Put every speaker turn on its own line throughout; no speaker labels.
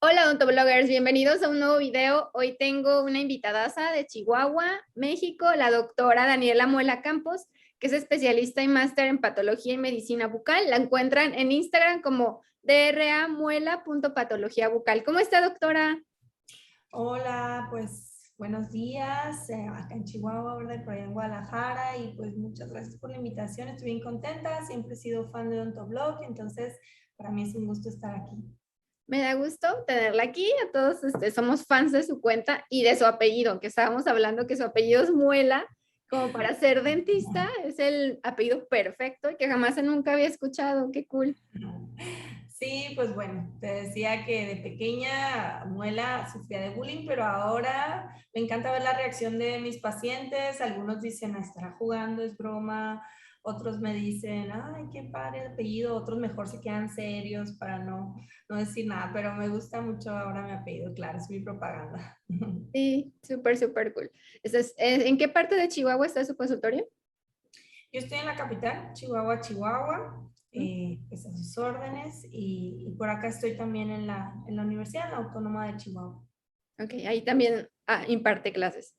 Hola odontobloggers, bienvenidos a un nuevo video. Hoy tengo una invitadaza de Chihuahua, México, la doctora Daniela Muela Campos, que es especialista y máster en patología y medicina bucal. La encuentran en Instagram como dramuela.patología bucal. ¿Cómo está, doctora?
Hola, pues buenos días, acá en Chihuahua, ¿verdad? Por allá en Guadalajara, y pues muchas gracias por la invitación, estoy bien contenta, siempre he sido fan de Odontoblog, entonces para mí es un gusto estar aquí.
Me da gusto tenerla aquí. A todos somos fans de su cuenta y de su apellido, que estábamos hablando que su apellido es Muela. Como para ser dentista, es el apellido perfecto y que jamás nunca había escuchado. Qué cool.
Sí, pues bueno, te decía que de pequeña Muela sufría de bullying, pero ahora me encanta ver la reacción de mis pacientes. Algunos dicen, "Ah, estará jugando, es broma". Otros me dicen, ay, qué padre el apellido. Otros mejor se quedan serios para no decir nada, pero me gusta mucho ahora mi apellido, claro, es mi propaganda.
Sí, súper, súper cool. ¿En qué parte de Chihuahua está su consultorio?
Yo estoy en la capital, Chihuahua, Chihuahua,
¿Mm?
pues a sus órdenes, y por acá estoy también en la Universidad, en la Autónoma de Chihuahua.
Ok, ahí también imparte clases.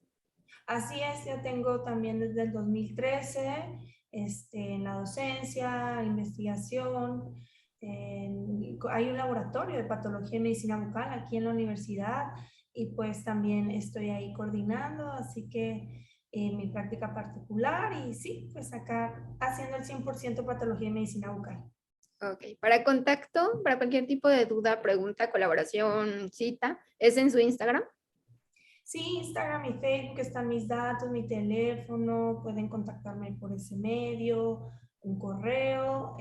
Así es, ya tengo también desde el 2013 en la docencia, investigación. Hay un laboratorio de patología y medicina bucal aquí en la universidad, y pues también estoy ahí coordinando, así que mi práctica particular, y sí, pues acá haciendo el 100% patología y medicina bucal.
Ok, para contacto, para cualquier tipo de duda, pregunta, colaboración, cita, ¿es en su Instagram?
Sí, Instagram y Facebook están mis datos, mi teléfono, pueden contactarme por ese medio, un correo,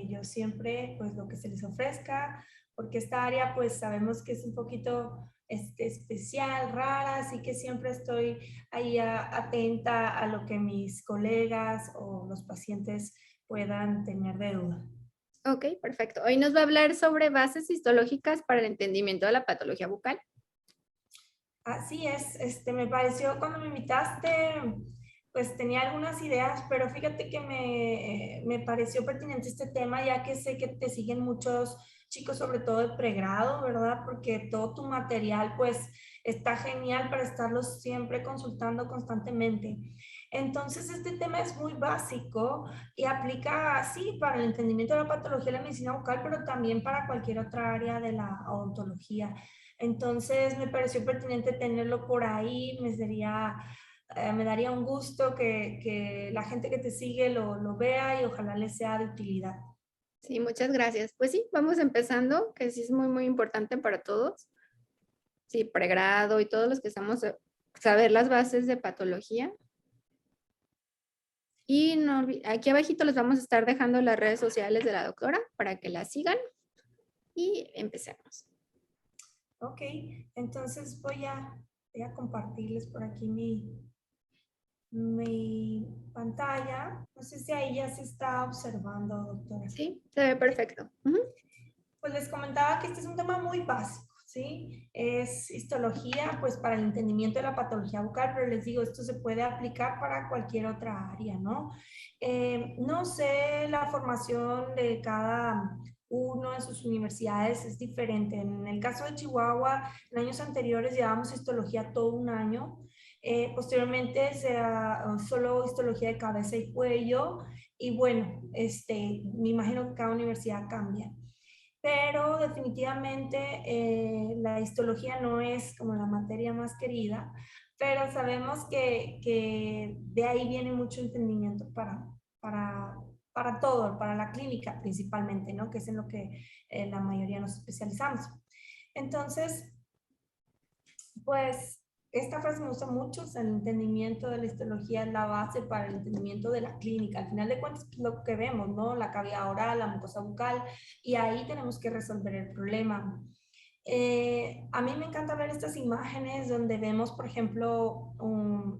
yo siempre, pues lo que se les ofrezca, porque esta área, pues sabemos que es un poquito especial, rara, así que siempre estoy ahí atenta a lo que mis colegas o los pacientes puedan tener de duda.
Ok, perfecto. Hoy nos va a hablar sobre bases histológicas para el entendimiento de la patología bucal.
Así es, me pareció cuando me invitaste, pues tenía algunas ideas, pero fíjate que me pareció pertinente este tema, ya que sé que te siguen muchos chicos, sobre todo de pregrado, ¿verdad? Porque todo tu material, pues, está genial para estarlos siempre consultando constantemente. Entonces, este tema es muy básico y aplica, sí, para el entendimiento de la patología de la medicina bucal, pero también para cualquier otra área de la odontología. Entonces me pareció pertinente tenerlo por ahí, me daría un gusto que la gente que te sigue lo vea, y ojalá les sea de utilidad.
Sí, muchas gracias. Pues sí, vamos empezando, que sí es muy, muy importante para todos. Sí, pregrado y todos los que estamos saber las bases de patología. Y no, aquí abajito les vamos a estar dejando las redes sociales de la doctora para que la sigan y empecemos.
Ok, entonces voy a compartirles por aquí mi pantalla. No sé si ahí ya se está observando, doctora.
Sí, se ve perfecto. Ujú.
Pues les comentaba que este es un tema muy básico, ¿sí? Es histología, pues para el entendimiento de la patología bucal, pero les digo, esto se puede aplicar para cualquier otra área, ¿no? No sé, la formación de cada uno en sus universidades es diferente. En el caso de Chihuahua, en años anteriores llevábamos histología todo un año. Posteriormente será solo histología de cabeza y cuello. Y bueno, me imagino que cada universidad cambia, pero definitivamente la histología no es como la materia más querida, pero sabemos que de ahí viene mucho entendimiento para, para todo, para la clínica principalmente, ¿no? Que es en lo que la mayoría nos especializamos. Entonces, pues esta frase me gusta mucho, o sea, el entendimiento de la histología es la base para el entendimiento de la clínica. Al final de cuentas, lo que vemos, ¿no? La cavidad oral, la mucosa bucal, y ahí tenemos que resolver el problema. A mí me encanta ver estas imágenes donde vemos, por ejemplo,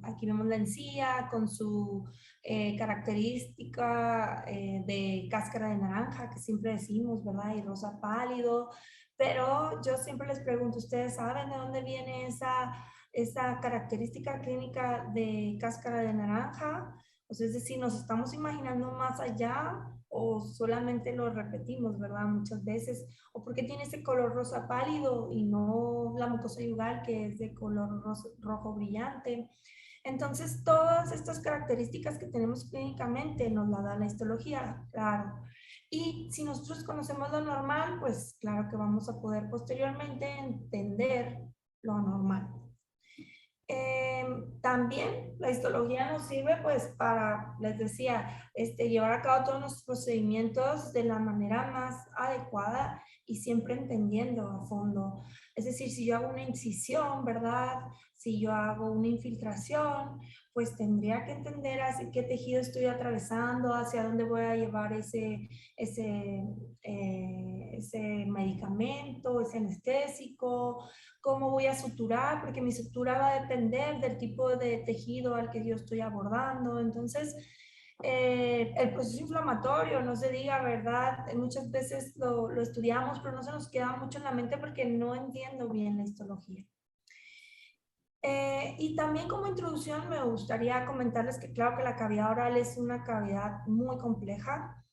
aquí vemos la encía con su característica de cáscara de naranja, que siempre decimos, ¿verdad? Y rosa pálido. Pero yo siempre les pregunto, ¿ustedes saben de dónde viene esa característica clínica de cáscara de naranja? O sea, es decir, ¿nos estamos imaginando más allá o solamente lo repetimos, ¿verdad? Muchas veces, o porque tiene ese color rosa pálido y no la mucosa yugal que es de color rojo brillante. Entonces, todas estas características que tenemos clínicamente nos la da la histología, claro. Y si nosotros conocemos lo normal, pues claro que vamos a poder posteriormente entender lo anormal. También la histología nos sirve pues para, les decía, llevar a cabo todos los procedimientos de la manera más adecuada y siempre entendiendo a fondo. Es decir, si yo hago una incisión, ¿verdad? Si yo hago una infiltración, pues tendría que entender hacia qué tejido estoy atravesando, hacia dónde voy a llevar ese medicamento, ese anestésico, cómo voy a suturar, porque mi sutura va a depender del tipo de tejido al que yo estoy abordando. Entonces, el proceso inflamatorio, no se diga, ¿verdad? Muchas veces lo estudiamos, pero no se nos queda mucho en la mente porque no entiendo bien la histología. Y también como introducción me gustaría comentarles que claro que la cavidad oral es una cavidad muy compleja,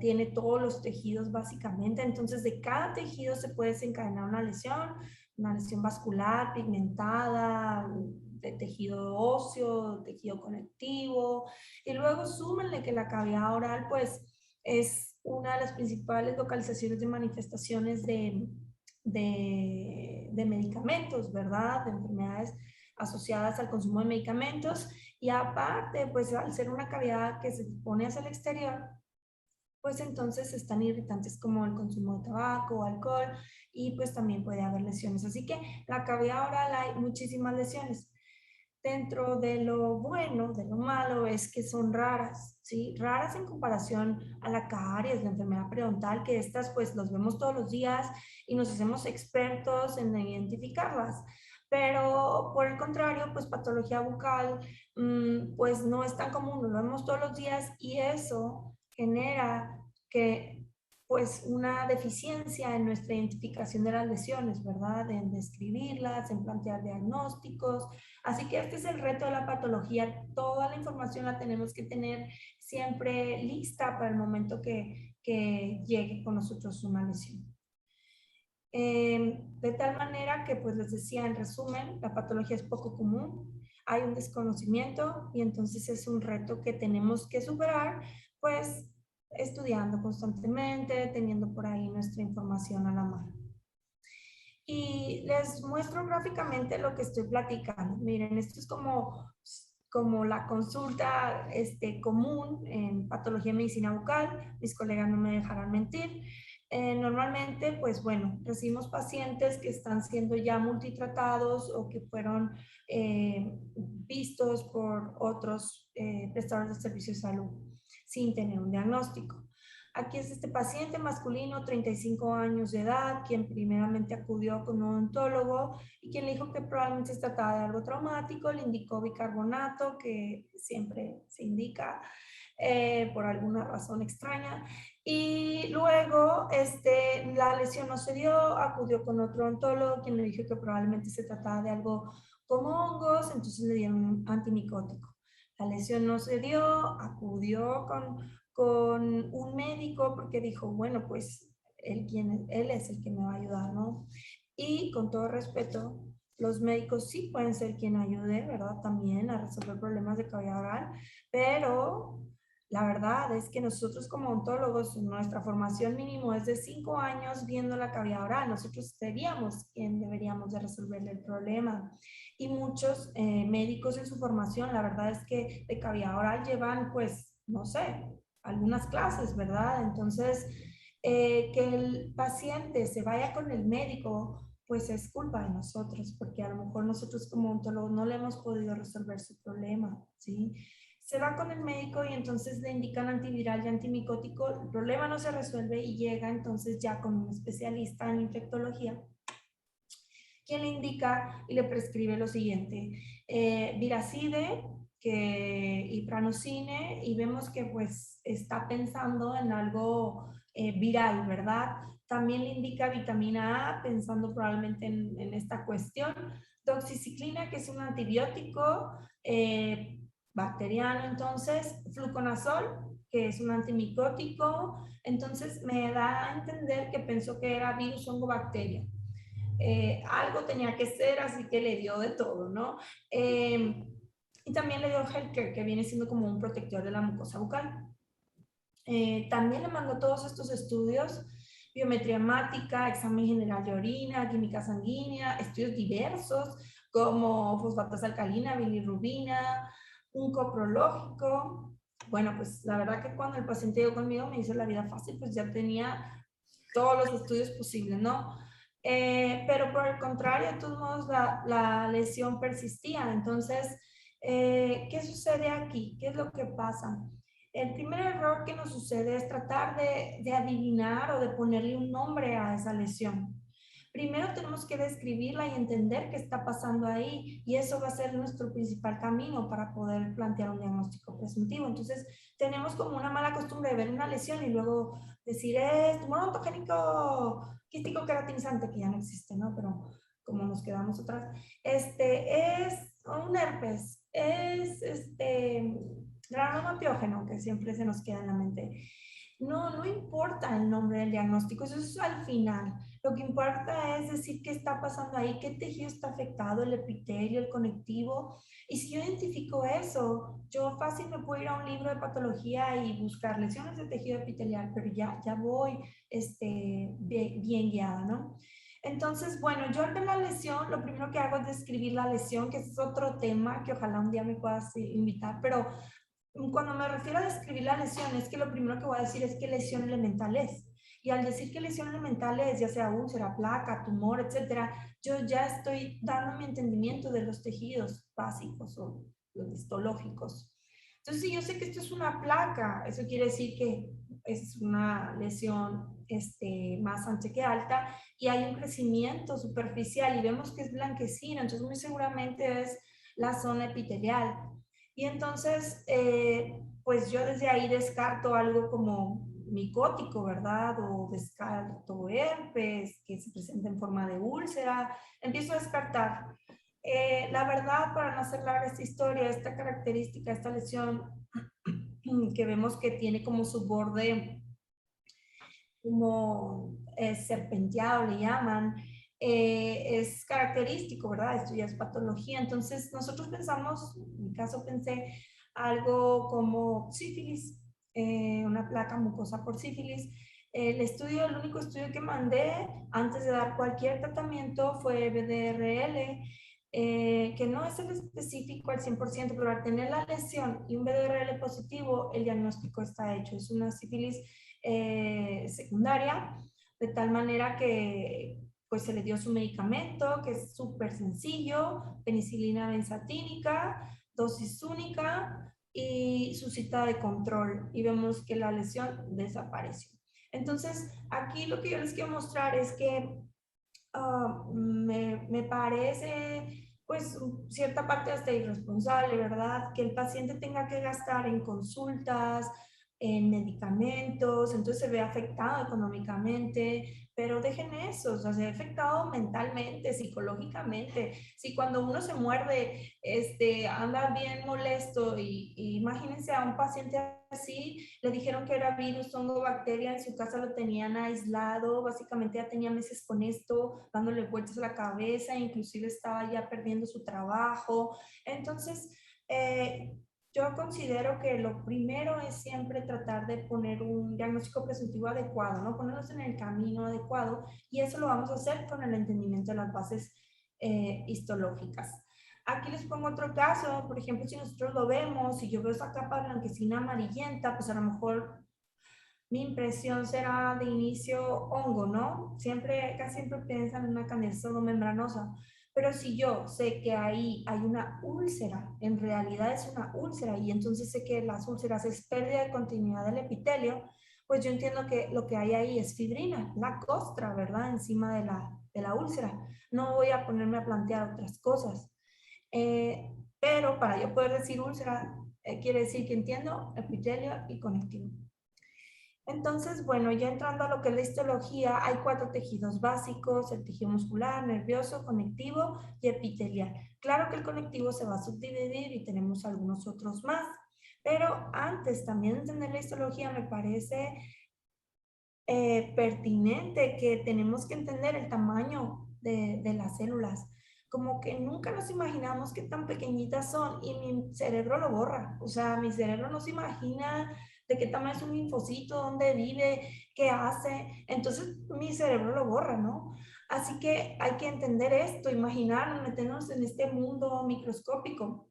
tiene todos los tejidos básicamente, entonces de cada tejido se puede desencadenar una lesión vascular, pigmentada, de tejido óseo, tejido conectivo, y luego súmenle que la cavidad oral pues es una de las principales localizaciones de manifestaciones de medicamentos, ¿verdad? De enfermedades asociadas al consumo de medicamentos y aparte, pues al ser una cavidad que se pone hacia el exterior, pues entonces están irritantes como el consumo de tabaco o alcohol y pues también puede haber lesiones. Así que la cavidad oral hay muchísimas lesiones. Dentro de lo bueno, de lo malo, es que son raras, ¿sí? Raras en comparación a la caries, la enfermedad periodontal, que estas pues los vemos todos los días y nos hacemos expertos en identificarlas. Pero por el contrario, pues patología bucal, pues no es tan común, lo vemos todos los días y eso genera que pues una deficiencia en nuestra identificación de las lesiones, ¿verdad? En describirlas, en plantear diagnósticos. Así que este es el reto de la patología. Toda la información la tenemos que tener siempre lista para el momento que llegue con nosotros una lesión. De tal manera que, pues les decía en resumen, la patología es poco común, hay un desconocimiento y entonces es un reto que tenemos que superar, pues estudiando constantemente, teniendo por ahí nuestra información a la mano. Y les muestro gráficamente lo que estoy platicando. Miren, esto es como la consulta común en patología de medicina bucal. Mis colegas no me dejarán mentir. Normalmente, pues bueno, recibimos pacientes que están siendo ya multitratados o que fueron vistos por otros prestadores de servicios de salud sin tener un diagnóstico. Aquí es este paciente masculino, 35 años de edad, quien primeramente acudió con un odontólogo y quien le dijo que probablemente se trataba de algo traumático, le indicó bicarbonato, que siempre se indica por alguna razón extraña. Y luego la lesión no se dio, acudió con otro odontólogo, quien le dijo que probablemente se trataba de algo como hongos, entonces le dieron un antimicótico. La lesión no se dio, acudió con un médico porque dijo, bueno, pues él es el que me va a ayudar, ¿no? Y con todo respeto, los médicos sí pueden ser quien ayude, ¿verdad? También a resolver problemas de cavidad oral, pero la verdad es que nosotros como odontólogos, nuestra formación mínimo es de 5 años viendo la cavidad oral. Nosotros seríamos quien deberíamos de resolverle el problema. Y muchos médicos en su formación, la verdad es que de cavidad oral llevan, pues, no sé, algunas clases, ¿verdad? Entonces, que el paciente se vaya con el médico, pues es culpa de nosotros, porque a lo mejor nosotros como odontólogos no le hemos podido resolver su problema, ¿sí? Se va con el médico y entonces le indican antiviral y antimicótico, el problema no se resuelve y llega entonces ya con un especialista en infectología, quien le indica y le prescribe lo siguiente, Viracide y Pranosine, y vemos que pues está pensando en algo viral, ¿verdad? También le indica vitamina A, pensando probablemente en esta cuestión, doxiciclina, que es un antibiótico bacteriano, entonces, fluconazol, que es un antimicótico, entonces me da a entender que pensó que era virus, hongo, bacteria. Algo tenía que ser, así que le dio de todo, ¿no? Y también le dio Healthcare, que viene siendo como un protector de la mucosa bucal. También le mandó todos estos estudios, biometría hemática, examen general de orina, química sanguínea, estudios diversos como fosfatas alcalina, bilirrubina, un coprológico. Bueno, pues la verdad que cuando el paciente llegó conmigo me hizo la vida fácil, pues ya tenía todos los estudios posibles, ¿no? Pero por el contrario, de todos modos, la lesión persistía. Entonces, ¿qué sucede aquí? ¿Qué es lo que pasa? El primer error que nos sucede es tratar de adivinar o de ponerle un nombre a esa lesión. Primero tenemos que describirla y entender qué está pasando ahí, y eso va a ser nuestro principal camino para poder plantear un diagnóstico presuntivo. Entonces, tenemos como una mala costumbre de ver una lesión y luego decir, es tumor ontogénico quístico queratinizante, que ya no existe, ¿no? Pero como nos quedamos atrás, es un herpes, es granoma piógeno, que siempre se nos queda en la mente. No, no importa el nombre del diagnóstico, eso es al final. Lo que importa es decir qué está pasando ahí, qué tejido está afectado, el epitelio, el conectivo. Y si yo identifico eso, yo fácil me puedo ir a un libro de patología y buscar lesiones de tejido epitelial, pero ya voy bien guiada, ¿no? Entonces, bueno, yo al ver la lesión, lo primero que hago es describir la lesión, que es otro tema que ojalá un día me puedas invitar, pero cuando me refiero a describir la lesión, es que lo primero que voy a decir es qué lesión elemental es. Y al decir qué lesión elemental es, ya sea úlcera, placa, tumor, etcétera, yo ya estoy dando mi entendimiento de los tejidos básicos o los histológicos. Entonces, si yo sé que esto es una placa, eso quiere decir que es una lesión más ancha que alta y hay un crecimiento superficial y vemos que es blanquecino, entonces muy seguramente es la zona epitelial. Y entonces, pues yo desde ahí descarto algo como micótico, ¿verdad? O descarto herpes, que se presenta en forma de úlcera. Empiezo a descartar. La verdad, para no hacer larga esta historia, esta característica, esta lesión que vemos que tiene como su borde como serpenteado, le llaman, es característico, ¿verdad? Esto ya es patología. Entonces, nosotros pensamos, en mi caso pensé algo como sífilis, una placa mucosa por sífilis. El único estudio que mandé antes de dar cualquier tratamiento fue BDRL, que no es el específico al 100%, pero al tener la lesión y un BDRL positivo, el diagnóstico está hecho. Es una sífilis secundaria, de tal manera que pues se le dio su medicamento, que es súper sencillo, penicilina benzatínica, dosis única y su cita de control, y vemos que la lesión desapareció. Entonces, aquí lo que yo les quiero mostrar es que me parece pues cierta parte hasta irresponsable, ¿verdad? Que el paciente tenga que gastar en consultas, en medicamentos, entonces se ve afectado económicamente, pero dejen eso, o sea, se ve afectado mentalmente, psicológicamente. Si cuando uno se muerde, anda bien molesto y imagínense a un paciente así, le dijeron que era virus, hongo, bacteria, en su casa lo tenían aislado, básicamente ya tenía meses con esto, dándole vueltas a la cabeza, inclusive estaba ya perdiendo su trabajo. Entonces, yo considero que lo primero es siempre tratar de poner un diagnóstico presuntivo adecuado, ¿no? Ponernos en el camino adecuado, y eso lo vamos a hacer con el entendimiento de las bases histológicas. Aquí les pongo otro caso, por ejemplo, si nosotros lo vemos, si yo veo esa capa blanquecina amarillenta, pues a lo mejor mi impresión será de inicio hongo, ¿no? Casi siempre piensan en una candidez membranosa. Pero si yo sé que ahí hay una úlcera, en realidad es una úlcera, y entonces sé que las úlceras es pérdida de continuidad del epitelio, pues yo entiendo que lo que hay ahí es fibrina, la costra, ¿verdad? Encima de la úlcera. No voy a ponerme a plantear otras cosas. Pero para yo poder decir úlcera, quiere decir que entiendo epitelio y conectivo. Entonces, bueno, ya entrando a lo que es la histología, hay 4 tejidos básicos: el tejido muscular, nervioso, conectivo y epitelial. Claro que el conectivo se va a subdividir y tenemos algunos otros más, Pero antes también de entender la histología me parece pertinente que tenemos que entender el tamaño de las células. Como que nunca nos imaginamos qué tan pequeñitas son y mi cerebro lo borra. O sea, mi cerebro no se imagina de qué tamaño es un linfocito, dónde vive, qué hace. Entonces mi cerebro lo borra, ¿no? Así que hay que entender esto, imaginarnos, meternos en este mundo microscópico.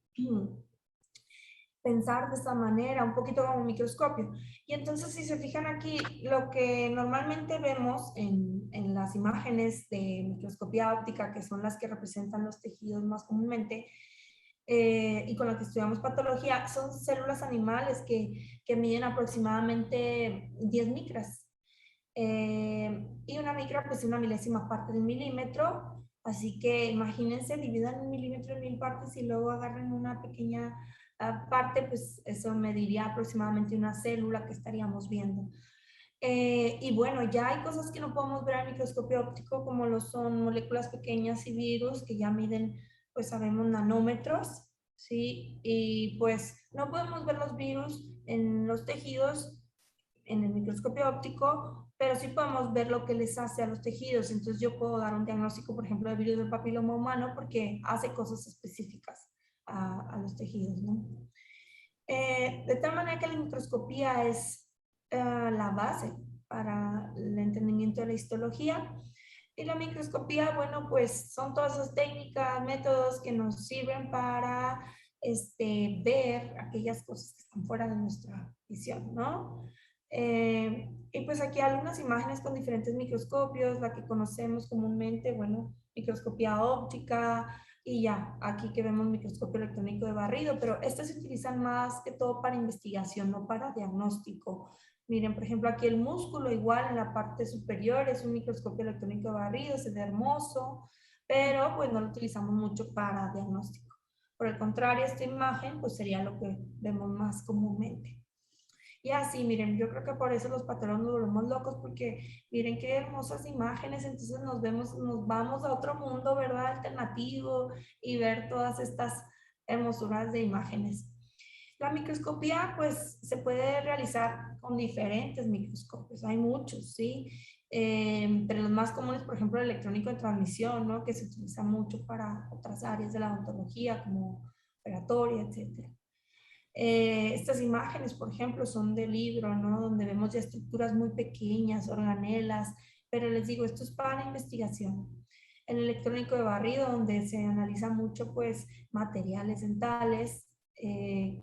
Pensar de esta manera, un poquito como un microscopio. Y entonces, si se fijan aquí, lo que normalmente vemos en las imágenes de microscopía óptica, que son las que representan los tejidos más comúnmente, y con las que estudiamos patología, son células animales que miden aproximadamente 10 micras. Y una micra, pues una milésima parte de un milímetro. Así que imagínense, dividan un milímetro en 1000 partes y luego agarren una pequeña parte, pues eso mediría aproximadamente una célula que estaríamos viendo. Y bueno, ya hay cosas que no podemos ver al microscopio óptico, como lo son moléculas pequeñas y virus, que ya miden, pues sabemos, nanómetros, ¿sí? Y pues no podemos ver los virus en los tejidos en el microscopio óptico, pero sí podemos ver lo que les hace a los tejidos. Entonces yo puedo dar un diagnóstico, por ejemplo, de virus del papiloma humano porque hace cosas específicas a los tejidos, ¿no? De tal manera que la microscopía es la base para el entendimiento de la histología. Y la microscopía, bueno, pues son todas esas técnicas, métodos que nos sirven para ver aquellas cosas que están fuera de nuestra visión, ¿no? Y pues aquí algunas imágenes con diferentes microscopios, la que conocemos comúnmente, bueno, microscopía óptica, y ya, aquí que vemos microscopio electrónico de barrido, pero estas se utilizan más que todo para investigación, no para diagnóstico. Miren, por ejemplo, aquí el músculo igual en la parte superior es un microscopio electrónico de barrido, se ve hermoso, pero pues no lo utilizamos mucho para diagnóstico. Por el contrario, esta imagen pues sería lo que vemos más comúnmente. Y así, miren, yo creo que por eso los patólogos nos volvemos locos, porque miren qué hermosas imágenes, entonces nos vemos, nos vamos a otro mundo, ¿verdad? Alternativo, y ver todas estas hermosuras de imágenes. La microscopía, pues, se puede realizar con diferentes microscopios, hay muchos, ¿sí? Entre los más comunes, por ejemplo, el electrónico de transmisión, ¿no? Que se utiliza mucho para otras áreas de la odontología, como operatoria, etcétera. Estas imágenes, por ejemplo, son de libro, ¿no? Donde vemos ya estructuras muy pequeñas, organelas, pero les digo, esto es para investigación. El electrónico de barrido, donde se analiza mucho, pues, materiales dentales.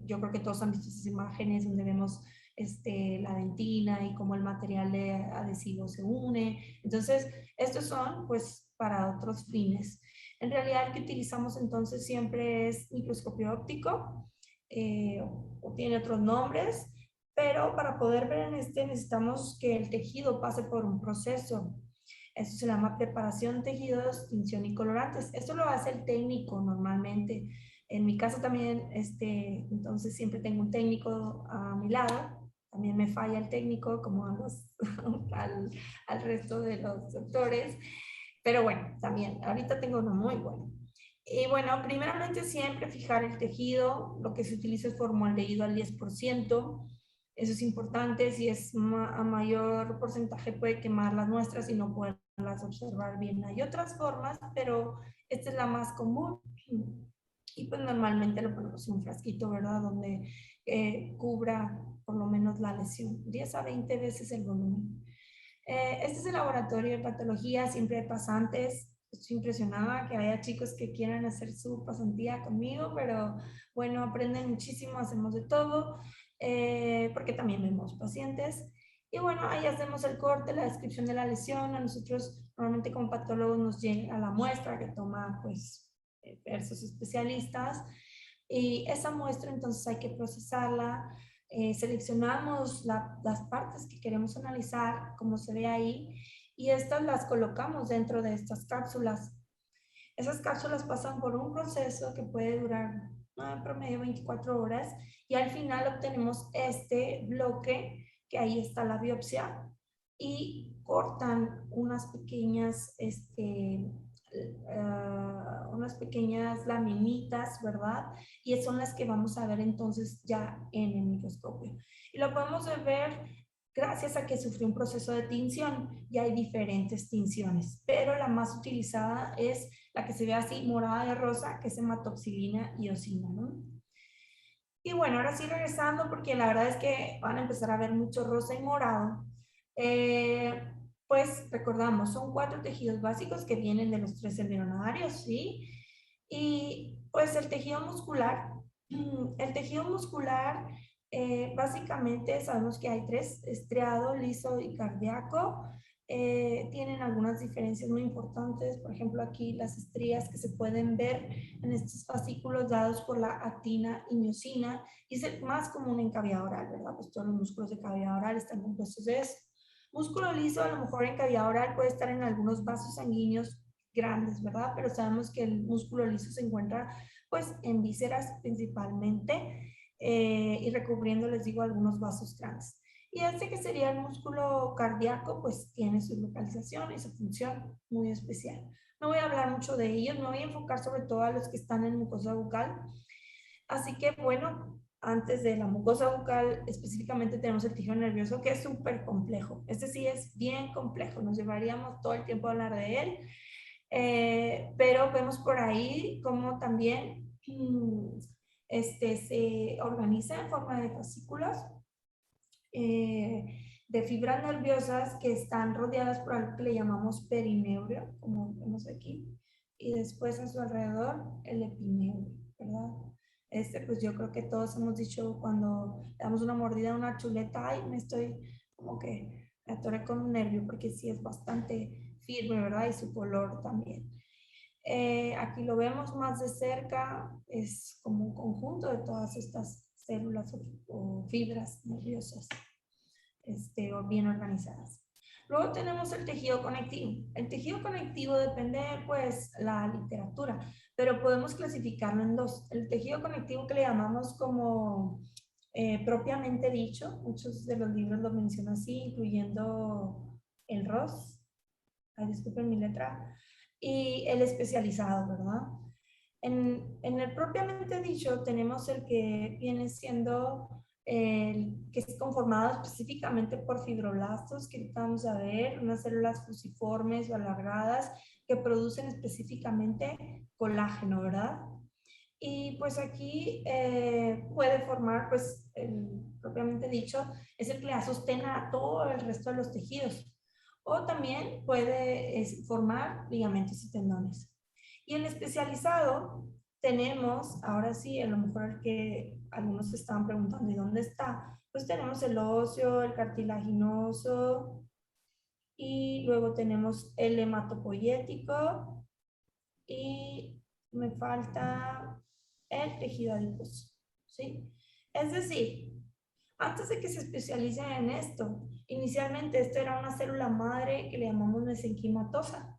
Yo creo que todos han visto esas imágenes donde vemos la dentina y cómo el material de adhesivo se une. Entonces, estos son, pues, para otros fines. En realidad, el que utilizamos entonces siempre es microscopio óptico, o tiene otros nombres, pero para poder ver en necesitamos que el tejido pase por un proceso. Eso se llama preparación, tejidos, tinción y colorantes. Esto lo hace el técnico normalmente. En mi caso también, entonces siempre tengo un técnico a mi lado. También me falla el técnico como al resto de los doctores. Pero bueno, también, ahorita tengo uno muy bueno. Y bueno, primeramente siempre fijar el tejido, lo que se utiliza es formaldehído al 10%, eso es importante, si es a mayor porcentaje puede quemar las muestras y no poderlas observar bien. Hay otras formas, pero esta es la más común. Y pues normalmente lo ponemos en un frasquito, ¿verdad? Donde cubra por lo menos la lesión, 10 a 20 veces el volumen. Este es el laboratorio de patología, siempre hay pasantes. Estoy impresionada que haya chicos que quieran hacer su pasantía conmigo, pero bueno, aprenden muchísimo, hacemos de todo, porque también vemos pacientes. Y bueno, ahí hacemos el corte, la descripción de la lesión. A nosotros normalmente como patólogos nos llega la muestra que toma pues diversos especialistas. Y esa muestra entonces hay que procesarla, seleccionamos las partes que queremos analizar, como se ve ahí, y estas las colocamos dentro de estas cápsulas. Esas cápsulas pasan por un proceso que puede durar en promedio 24 horas y al final obtenemos este bloque, que ahí está la biopsia, unas unas pequeñas laminitas, ¿verdad? Y son las que vamos a ver entonces ya en el microscopio. Y lo podemos ver gracias a que sufrió un proceso de tinción, y hay diferentes tinciones, pero la más utilizada es la que se ve así morada de rosa, que es hematoxilina y eosina, ¿no? Y bueno, ahora sí regresando, porque la verdad es que van a empezar a ver mucho rosa y morado. Eh, pues recordamos, son 4 tejidos básicos que vienen de los 3 embrionarios, ¿sí? Y pues el tejido muscular, básicamente sabemos que hay 3, estriado, liso y cardíaco. Tienen algunas diferencias muy importantes, por ejemplo aquí las estrías que se pueden ver en estos fascículos dados por la actina y miosina, y es el más común en cavidad oral, ¿verdad? Pues todos los músculos de cavidad oral están compuestos de eso. Músculo liso a lo mejor en cavidad oral puede estar en algunos vasos sanguíneos grandes, ¿verdad? Pero sabemos que el músculo liso se encuentra pues en vísceras principalmente, y recubriendo, les digo, algunos vasos trans. Y este que sería el músculo cardíaco, pues tiene su localización y su función muy especial. No voy a hablar mucho de ellos, me voy a enfocar sobre todo a los que están en mucosa bucal. Así que bueno, antes de la mucosa bucal específicamente tenemos el tejido nervioso, que es súper complejo. Este sí es bien complejo, nos llevaríamos todo el tiempo a hablar de él. Pero vemos por ahí cómo también se organiza en forma de fascículos, de fibras nerviosas que están rodeadas por algo que le llamamos perineuro, como vemos aquí, y después a su alrededor el epineuro, ¿verdad? Pues yo creo que todos hemos dicho cuando damos una mordida a una chuleta, ay, me estoy como que me atoré con un nervio, porque sí es bastante firme, ¿verdad? Y su color también. Aquí lo vemos más de cerca, es como un conjunto de todas estas células o fibras nerviosas, o bien organizadas. Luego tenemos el tejido conectivo. El tejido conectivo depende, pues, la literatura, pero podemos clasificarlo en 2. El tejido conectivo que le llamamos como propiamente dicho, muchos de los libros lo mencionan así, incluyendo el Ross, ay, disculpen mi letra, y el especializado, ¿verdad? En el propiamente dicho tenemos el que viene siendo el que es conformado específicamente por fibroblastos, que vamos a ver, unas células fusiformes o alargadas que producen específicamente colágeno, ¿verdad? Y pues aquí puede formar, pues, propiamente dicho, es el que le sostén a todo el resto de los tejidos. O también puede formar ligamentos y tendones. Y el especializado tenemos, ahora sí, a lo mejor el que algunos se estaban preguntando, ¿y dónde está? Pues tenemos el óseo, el cartilaginoso, y luego tenemos el hematopoyético, y me falta el tejido adiposo, ¿sí? Es decir, antes de que se especialicen en esto, inicialmente esto era una célula madre que le llamamos mesenquimatosa,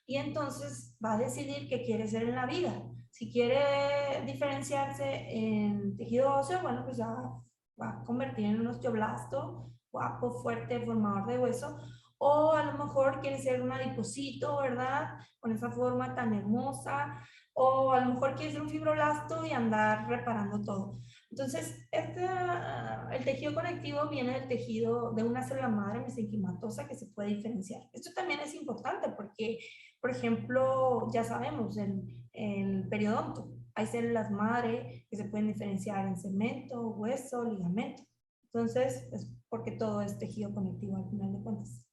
y entonces va a decidir qué quiere ser en la vida. Si quiere diferenciarse en tejido óseo, bueno, pues ya va a convertir en un osteoblasto, guapo, fuerte, formador de hueso, o a lo mejor quiere ser un adipocito, ¿verdad? Con esa forma tan hermosa, o a lo mejor quiere ser un fibroblasto y andar reparando todo. Entonces, el tejido conectivo viene del tejido de una célula madre mesenquimatosa que se puede diferenciar. Esto también es importante porque, por ejemplo, ya sabemos, el periodonto, hay células madre que se pueden diferenciar en cemento, hueso, ligamento. Entonces, es porque todo es tejido conectivo al final de cuentas.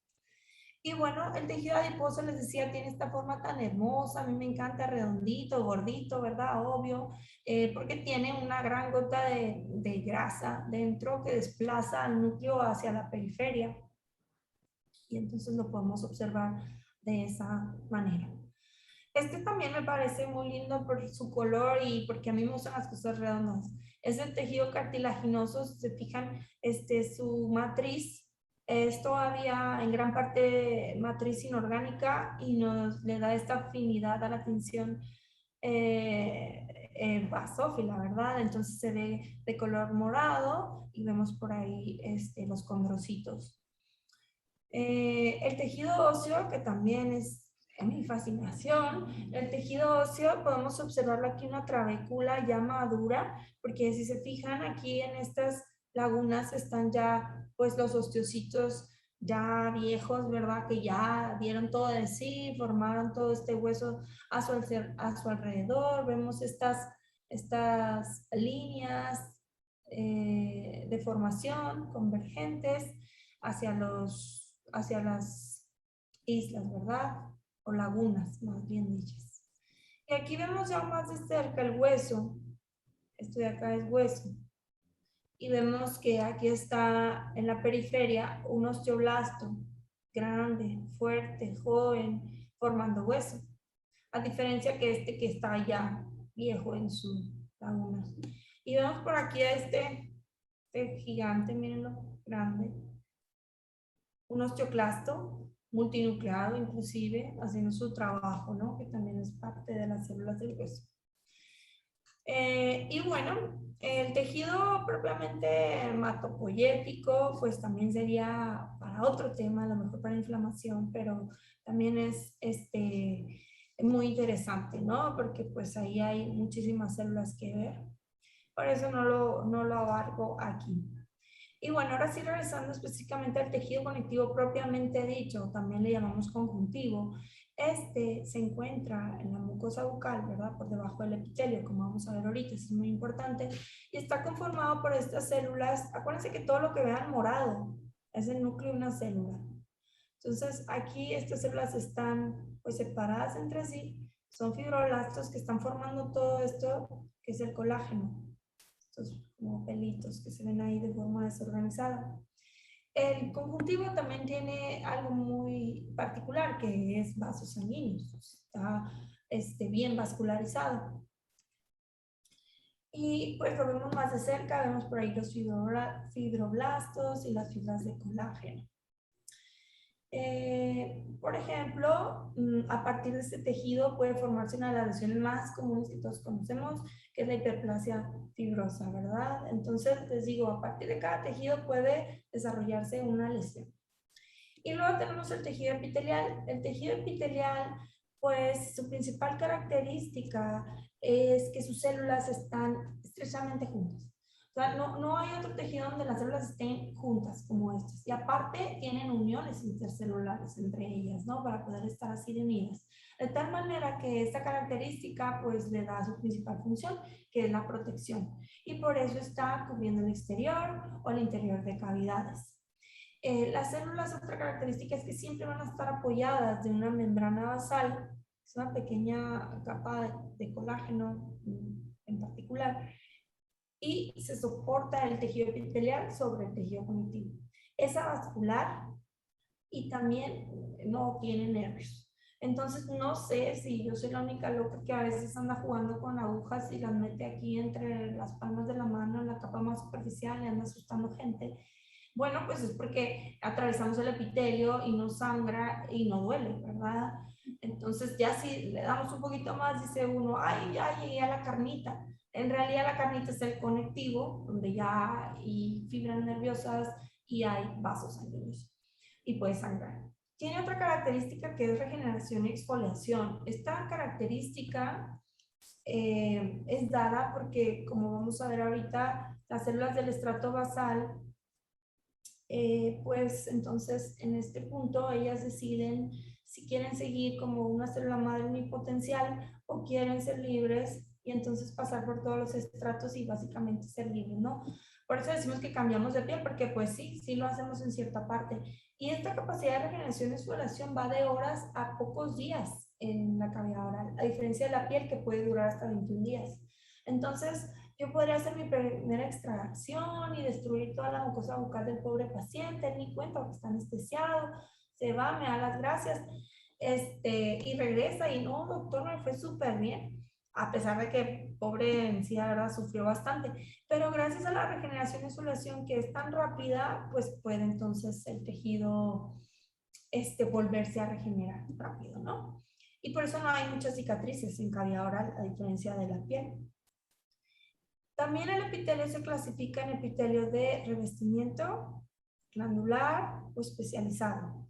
Y bueno, el tejido adiposo, les decía, tiene esta forma tan hermosa, a mí me encanta, redondito, gordito, ¿verdad? Obvio, porque tiene una gran gota de grasa dentro que desplaza al núcleo hacia la periferia, y entonces lo podemos observar de esa manera. Este también me parece muy lindo por su color y porque a mí me gustan las cosas redondas. Es el tejido cartilaginoso, si se fijan, su matriz es todavía en gran parte matriz inorgánica y nos le da esta afinidad a la tensión basófila, ¿verdad? Entonces se ve de color morado y vemos por ahí los condrocitos. El tejido óseo, que también es mi fascinación, el tejido óseo, podemos observarlo aquí una trabécula ya madura, porque si se fijan aquí en estas lagunas están ya pues los osteocitos ya viejos, ¿verdad? Que ya dieron todo de sí, formaron todo este hueso a su alrededor. Vemos estas líneas de formación convergentes hacia las islas, ¿verdad? O lagunas, más bien dichas. Y aquí vemos ya más de cerca el hueso. Esto de acá es hueso. Y vemos que aquí está en la periferia un osteoblasto grande, fuerte, joven, formando hueso. A diferencia que este que está ya viejo en su laguna. Y vemos por aquí a este gigante, mírenlo, grande. Un osteoclasto multinucleado, inclusive, haciendo su trabajo, ¿no? Que también es parte de las células del hueso. Y bueno, el tejido propiamente hematopoyético, pues también sería para otro tema, a lo mejor para inflamación, pero también es muy interesante, ¿no? Porque pues ahí hay muchísimas células que ver. Por eso no lo abarco aquí. Y bueno, ahora sí regresando específicamente al tejido conectivo propiamente dicho, también le llamamos conjuntivo. Este se encuentra en la mucosa bucal, ¿verdad? Por debajo del epitelio, como vamos a ver ahorita, es muy importante. Y está conformado por estas células. Acuérdense que todo lo que vean morado es el núcleo de una célula. Entonces, aquí estas células están pues separadas entre sí. Son fibroblastos que están formando todo esto, que es el colágeno. Estos como pelitos que se ven ahí de forma desorganizada. El conjuntivo también tiene algo muy particular, que es vasos sanguíneos. Está bien vascularizado. Y pues lo vemos más de cerca, vemos por ahí los fibroblastos y las fibras de colágeno. Por ejemplo, a partir de este tejido puede formarse una de las lesiones más comunes que todos conocemos, que es la hiperplasia fibrosa, ¿verdad? Entonces, les digo, a partir de cada tejido puede desarrollarse una lesión. Y luego tenemos el tejido epitelial. El tejido epitelial, pues su principal característica es que sus células están estrechamente juntas. O sea, no hay otro tejido donde las células estén juntas como estas. Y aparte tienen uniones intercelulares entre ellas, ¿no? Para poder estar así de unidas. De tal manera que esta característica pues le da su principal función, que es la protección. Y por eso está cubriendo el exterior o el interior de cavidades. Las células, otra característica es que siempre van a estar apoyadas de una membrana basal, es una pequeña capa de colágeno en particular, y se soporta el tejido epitelial sobre el tejido conectivo. Es avascular y también no tiene nervios. Entonces no sé si yo soy la única loca que a veces anda jugando con agujas y las mete aquí entre las palmas de la mano en la capa más superficial y anda asustando gente. Bueno, pues es porque atravesamos el epitelio y no sangra y no duele, ¿verdad? Entonces ya si le damos un poquito más, dice uno, ay, ya llegué a la carnita. En realidad la carnita es el conectivo, donde ya hay fibras nerviosas y hay vasos sanguíneos y puede sangrar. Tiene otra característica que es regeneración y exfoliación. Esta característica es dada porque, como vamos a ver ahorita, las células del estrato basal pues entonces en este punto ellas deciden si quieren seguir como una célula madre unipotencial o quieren ser libres y entonces pasar por todos los estratos y básicamente ser libres, ¿no? Por eso decimos que cambiamos de piel, porque pues sí lo hacemos en cierta parte. Y esta capacidad de regeneración y exploración va de horas a pocos días en la cavidad oral, a diferencia de la piel que puede durar hasta 21 días. Entonces, yo podría hacer mi primera extracción y destruir toda la mucosa bucal del pobre paciente, ni cuenta porque está anestesiado, se va, me da las gracias, y regresa y no, doctor, me fue súper bien, a pesar de que pobre en sí, la verdad, sufrió bastante, pero gracias a la regeneración y exfoliación que es tan rápida, pues puede entonces el tejido volverse a regenerar rápido, ¿no? Y por eso no hay muchas cicatrices en cavidad oral, a diferencia de la piel. También el epitelio se clasifica en epitelio de revestimiento, glandular o especializado.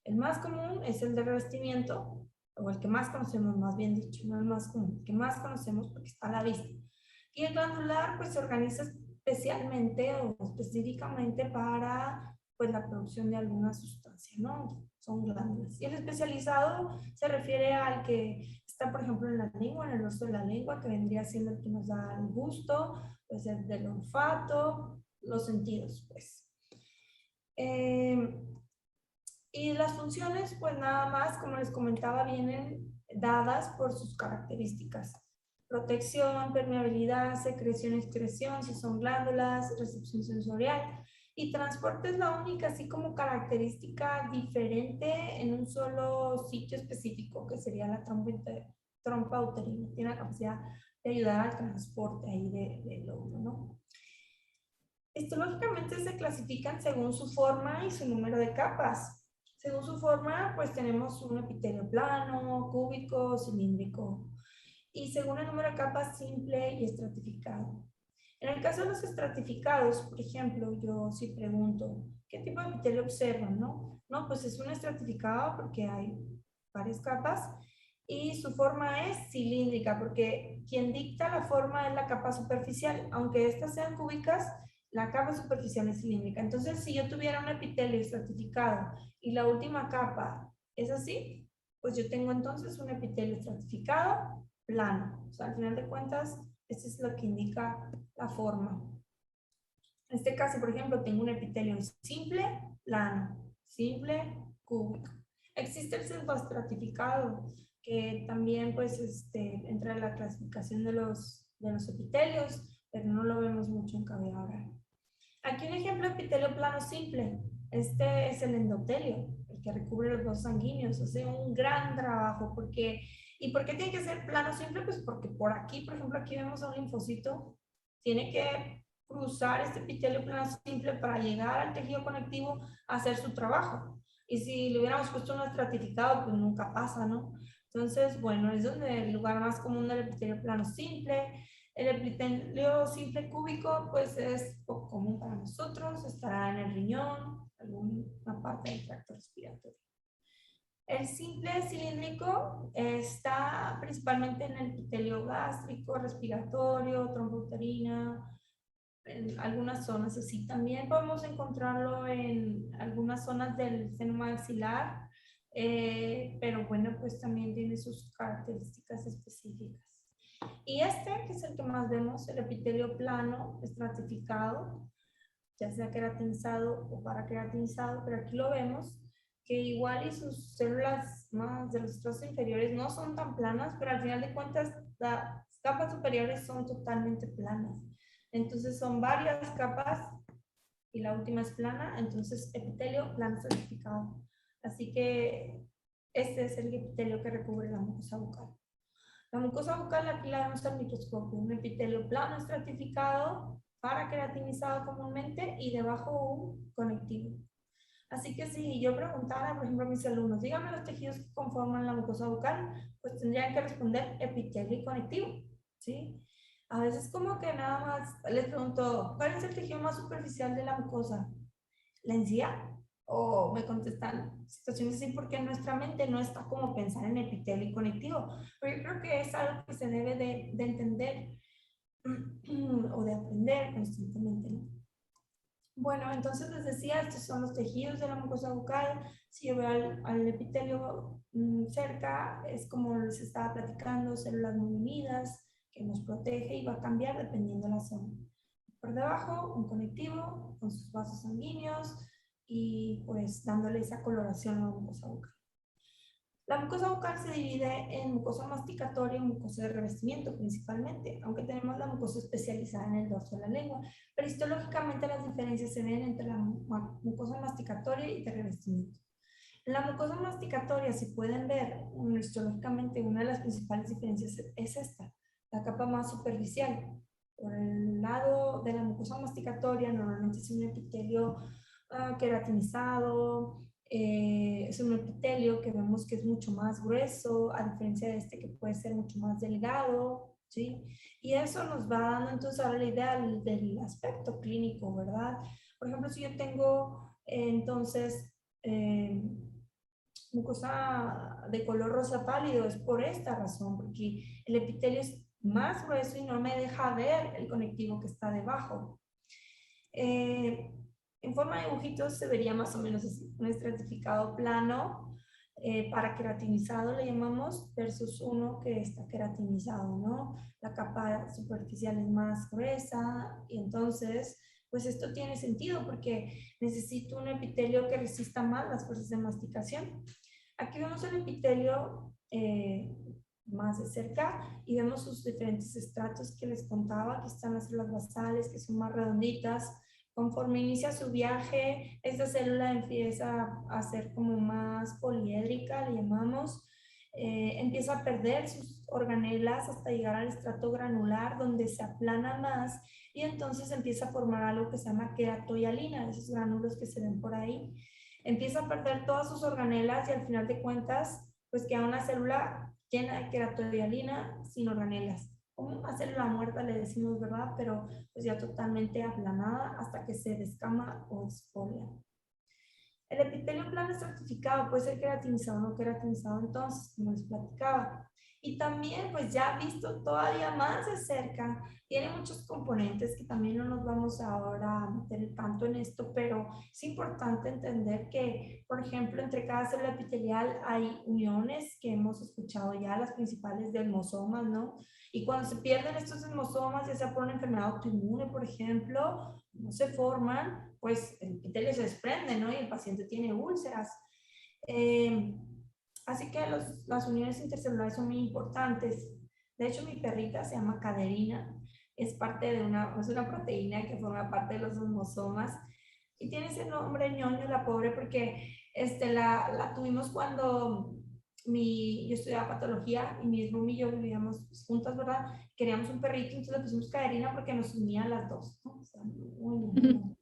El más común es el de revestimiento, o el que más conocemos, más bien dicho, no el más común, el que más conocemos porque está a la vista. Y el glandular pues se organiza especialmente o específicamente para pues la producción de alguna sustancia, ¿no? Son glándulas. Y el especializado se refiere al que está, por ejemplo, en la lengua, en el dorso de la lengua, que vendría siendo el que nos da el gusto, pues el del olfato, los sentidos, pues. Y las funciones, pues nada más, como les comentaba, vienen dadas por sus características. Protección, permeabilidad, secreción, excreción, si son glándulas, recepción sensorial. Y transporte es la única, así como característica diferente en un solo sitio específico, que sería la trompa uterina. Tiene la capacidad de ayudar al transporte ahí del óvulo, ¿no? Histológicamente se clasifican según su forma y su número de capas. Según su forma, pues tenemos un epitelio plano, cúbico, cilíndrico. Y según el número de capas, simple y estratificado. En el caso de los estratificados, por ejemplo, yo sí pregunto, ¿qué tipo de epitelio observan, no? No, pues es un estratificado porque hay varias capas y su forma es cilíndrica porque quien dicta la forma es la capa superficial. Aunque estas sean cúbicas, la capa superficial es cilíndrica. Entonces, si yo tuviera un epitelio estratificado y la última capa es así, pues yo tengo entonces un epitelio estratificado plano. O sea, al final de cuentas, esto es lo que indica la forma. En este caso, por ejemplo, tengo un epitelio simple, plano, simple, cúbico. Existe el pseudoestratificado, que también pues entra en la clasificación de los epitelios, pero no lo vemos mucho en cavidad oral. Aquí un ejemplo de epitelio plano simple. Este es el endotelio, el que recubre los vasos sanguíneos. Hace un gran trabajo porque... ¿Y por qué tiene que ser plano simple? Pues porque por aquí, por ejemplo, aquí vemos a un linfocito, tiene que cruzar este epitelio plano simple para llegar al tejido conectivo a hacer su trabajo. Y si le hubiéramos puesto un estratificado, pues nunca pasa, ¿no? Entonces, bueno, es donde el lugar más común del epitelio plano simple. El epitelio simple cúbico, pues es poco común para nosotros, estará en el riñón, alguna parte del tracto respiratorio. El simple cilíndrico está principalmente en el epitelio gástrico, respiratorio, trompa uterina, en algunas zonas así. También podemos encontrarlo en algunas zonas del seno maxilar, pero bueno, pues también tiene sus características específicas. Y que es el que más vemos, el epitelio plano, estratificado, ya sea queratinizado o paraqueratinizado, pero aquí lo vemos, que igual y sus células más de los trozos inferiores no son tan planas, pero al final de cuentas las capas superiores son totalmente planas. Entonces son varias capas y la última es plana, entonces epitelio plano estratificado. Así que este es el epitelio que recubre la mucosa bucal. La mucosa bucal aquí la vemos al microscopio, un epitelio plano estratificado, paraqueratinizado comúnmente y debajo un conectivo. Así que si yo preguntara, por ejemplo, a mis alumnos, díganme los tejidos que conforman la mucosa bucal, pues tendrían que responder epitelio y conectivo, ¿sí? A veces como que nada más les pregunto, ¿cuál es el tejido más superficial de la mucosa? ¿La encía? O me contestan situaciones así porque nuestra mente no está como pensar en epitelio y conectivo. Pero yo creo que es algo que se debe de entender o de aprender constantemente, ¿no? Bueno, entonces les decía, estos son los tejidos de la mucosa bucal. Si yo veo al epitelio cerca, es como les estaba platicando, células muy unidas, que nos protege y va a cambiar dependiendo de la zona. Por debajo, un conectivo con sus vasos sanguíneos y pues dándole esa coloración a la mucosa bucal. La mucosa bucal se divide en mucosa masticatoria y mucosa de revestimiento principalmente, aunque tenemos la mucosa especializada en el dorso de la lengua, pero histológicamente las diferencias se ven entre la mucosa masticatoria y de revestimiento. En la mucosa masticatoria, si pueden ver histológicamente, una de las principales diferencias es esta, la capa más superficial. Por el lado de la mucosa masticatoria normalmente es un epitelio queratinizado, es un epitelio que vemos que es mucho más grueso, a diferencia de este que puede ser mucho más delgado, ¿sí? Y eso nos va dando entonces ahora la idea del aspecto clínico, ¿verdad? Por ejemplo, si yo tengo entonces mucosa de color rosa pálido es por esta razón, porque el epitelio es más grueso y no me deja ver el conectivo que está debajo. En forma de dibujitos se vería más o menos así, un estratificado plano para queratinizado le llamamos, versus uno que está queratinizado, ¿no? La capa superficial es más gruesa y entonces, pues esto tiene sentido porque necesito un epitelio que resista más las fuerzas de masticación. Aquí vemos el epitelio más de cerca y vemos sus diferentes estratos que les contaba. Aquí están las células basales que son más redonditas. Conforme inicia su viaje, esta célula empieza a ser como más poliédrica, le llamamos. Empieza a perder sus organelas hasta llegar al estrato granular donde se aplana más y entonces empieza a formar algo que se llama queratoialina, esos gránulos que se ven por ahí. Empieza a perder todas sus organelas y al final de cuentas pues queda una célula llena de queratoialina sin organelas. Como una célula muerta le decimos, ¿verdad? Pero pues ya totalmente aplanada hasta que se descama o exfolia. El epitelio plano estratificado puede ser queratinizado o no queratinizado entonces, como les platicaba. Y también, pues ya visto todavía más de cerca, tiene muchos componentes que también no nos vamos ahora a meter tanto en esto, pero es importante entender que, por ejemplo, entre cada célula epitelial hay uniones que hemos escuchado ya, las principales desmosomas, ¿no? Y cuando se pierden estos desmosomas, ya sea por una enfermedad autoinmune, por ejemplo, no se forman, pues el epitelio se desprende, ¿no? Y el paciente tiene úlceras. Así que las uniones intercelulares son muy importantes. De hecho, mi perrita se llama caderina, es parte de es una proteína que forma parte de los osmosomas y tiene ese nombre ñoño, la pobre, porque la tuvimos cuando yo estudiaba patología y mi hermano y yo vivíamos juntas, ¿verdad? Queríamos un perrito, entonces le pusimos caderina porque nos unían las dos, ¿no? O sea, muy.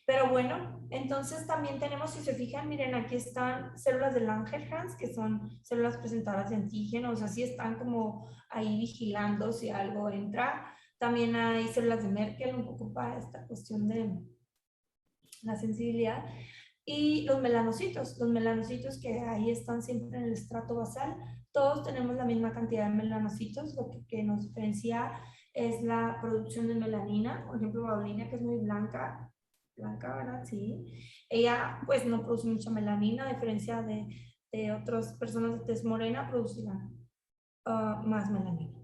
Pero bueno, entonces también tenemos, si se fijan, miren, aquí están células de Langerhans, que son células presentadoras de antígenos, así están como ahí vigilando si algo entra. También hay células de Merkel, un poco para esta cuestión de la sensibilidad. Y los melanocitos que ahí están siempre en el estrato basal, todos tenemos la misma cantidad de melanocitos, lo que nos diferencia es la producción de melanina, por ejemplo, Paulina, que es muy blanca, ¿verdad? Sí. Ella pues no produce mucha melanina, a diferencia de otras personas de tez morena, producirán más melanina.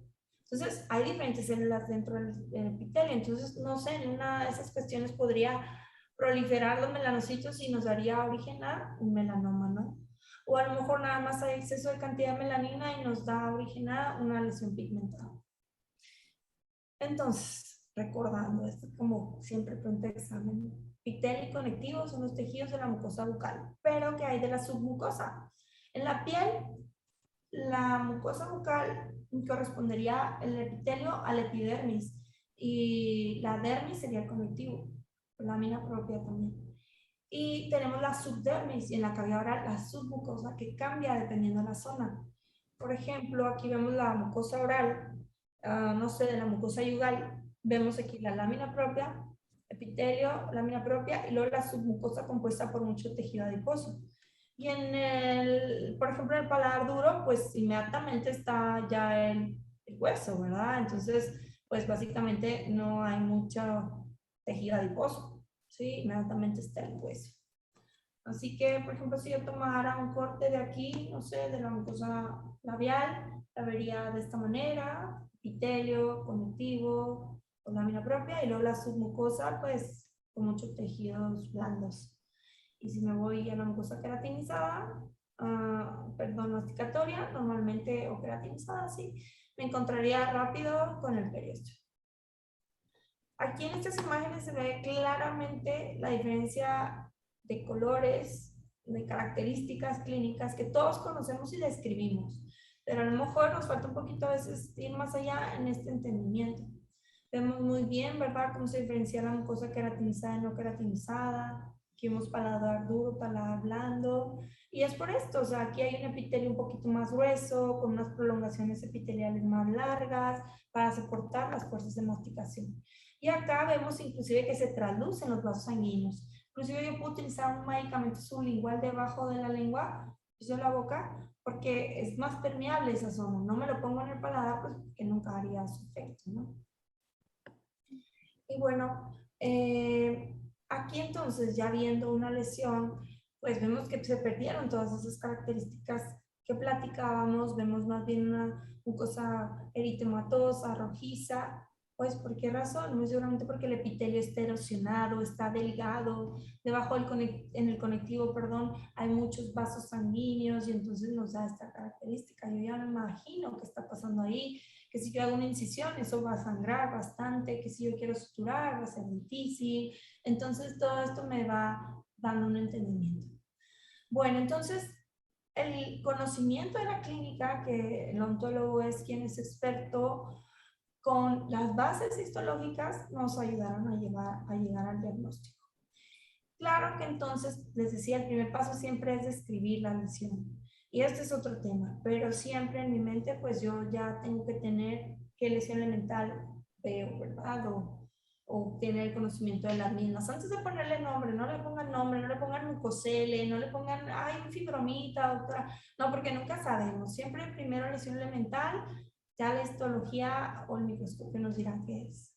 Entonces, hay diferentes células dentro del epitelio, entonces, no sé, en una de esas cuestiones podría proliferar los melanocitos y nos daría origen a un melanoma, ¿no? O a lo mejor nada más hay exceso de cantidad de melanina y nos da origen a una lesión pigmentada. Entonces, recordando, esto como siempre pregunta examen, epitelio y conectivo son los tejidos de la mucosa bucal, pero ¿qué hay de la submucosa? En la piel, la mucosa bucal correspondería el epitelio al epidermis y la dermis sería el conectivo, la lámina propia también. Y tenemos la subdermis y en la cavidad oral la submucosa que cambia dependiendo de la zona. Por ejemplo, aquí vemos la mucosa oral, no sé, de la mucosa yugal, vemos aquí la lámina propia, epitelio, lámina propia y luego la submucosa compuesta por mucho tejido adiposo. Y por ejemplo, en el paladar duro, pues inmediatamente está ya el hueso, ¿verdad? Entonces, pues básicamente no hay mucho tejido adiposo, ¿sí? Inmediatamente está el hueso. Así que, por ejemplo, si yo tomara un corte de aquí, no sé, de la mucosa labial, la vería de esta manera, epitelio, conectivo, con lámina propia, y luego la submucosa, pues, con muchos tejidos blandos. Y si me voy a la mucosa queratinizada, perdón, masticatoria, normalmente, o queratinizada, sí, me encontraría rápido con el periósteo. Aquí en estas imágenes se ve claramente la diferencia de colores, de características clínicas que todos conocemos y describimos, pero a lo mejor nos falta un poquito a veces ir más allá en este entendimiento. Vemos muy bien, ¿verdad?, cómo se diferencia la mucosa queratinizada y no queratinizada. Aquí vemos paladar duro, paladar blando, y es por esto, o sea, aquí hay un epitelio un poquito más grueso, con unas prolongaciones epiteliales más largas, para soportar las fuerzas de masticación. Y acá vemos inclusive que se traducen los vasos sanguíneos. Inclusive yo puedo utilizar un medicamento sublingual debajo de la lengua piso de la boca, porque es más permeable esa zona. No me lo pongo en el paladar, pues porque nunca haría su efecto, ¿no? Y bueno, aquí entonces ya viendo una lesión, pues vemos que se perdieron todas esas características que platicábamos, vemos más bien una mucosa eritematosa, rojiza. Pues, ¿por qué razón? Muy seguramente porque el epitelio está erosionado, está delgado, debajo en el conectivo, perdón, hay muchos vasos sanguíneos y entonces nos da esta característica. Yo ya me imagino qué está pasando ahí, que si yo hago una incisión, eso va a sangrar bastante, que si yo quiero suturar, va a ser difícil. Entonces, todo esto me va dando un entendimiento. Bueno, entonces, el conocimiento de la clínica, que el ontólogo es quien es experto, con las bases histológicas nos ayudaron a llegar al diagnóstico. Claro que entonces, les decía, el primer paso siempre es describir la lesión. Y este es otro tema, pero siempre en mi mente, pues yo ya tengo que tener qué lesión elemental veo, ¿verdad? O tener el conocimiento de las mismas. Antes de ponerle nombre, no le pongan nombre, no le pongan mucosele, no le pongan, ay, un fibromita, otra. No, porque nunca sabemos. Siempre primero lesión elemental, ya la histología o el microscopio nos dirán qué es.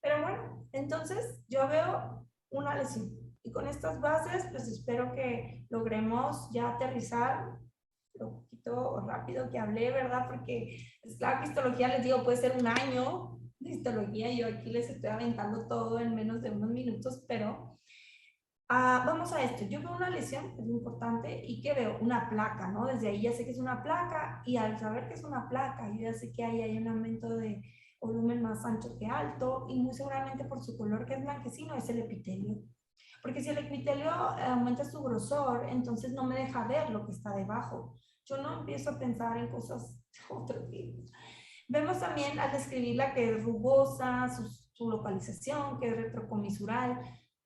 Pero bueno, entonces yo veo una lesión. Y con estas bases, pues espero que logremos ya aterrizar lo poquito rápido que hablé, ¿verdad? Porque es claro que histología, les digo, puede ser un año de histología. Yo aquí les estoy aventando todo en menos de unos minutos, pero vamos a esto. Yo veo una lesión, es muy importante, y que veo una placa, ¿no? Desde ahí ya sé que es una placa, y al saber que es una placa, yo ya sé que ahí hay un aumento de volumen más ancho que alto, y muy seguramente por su color que es blanquecino es el epitelio. Porque si el epitelio aumenta su grosor, entonces no me deja ver lo que está debajo. Yo no empiezo a pensar en cosas de otro tipo. Vemos también al describirla que es rugosa, su localización, que es retrocomisural,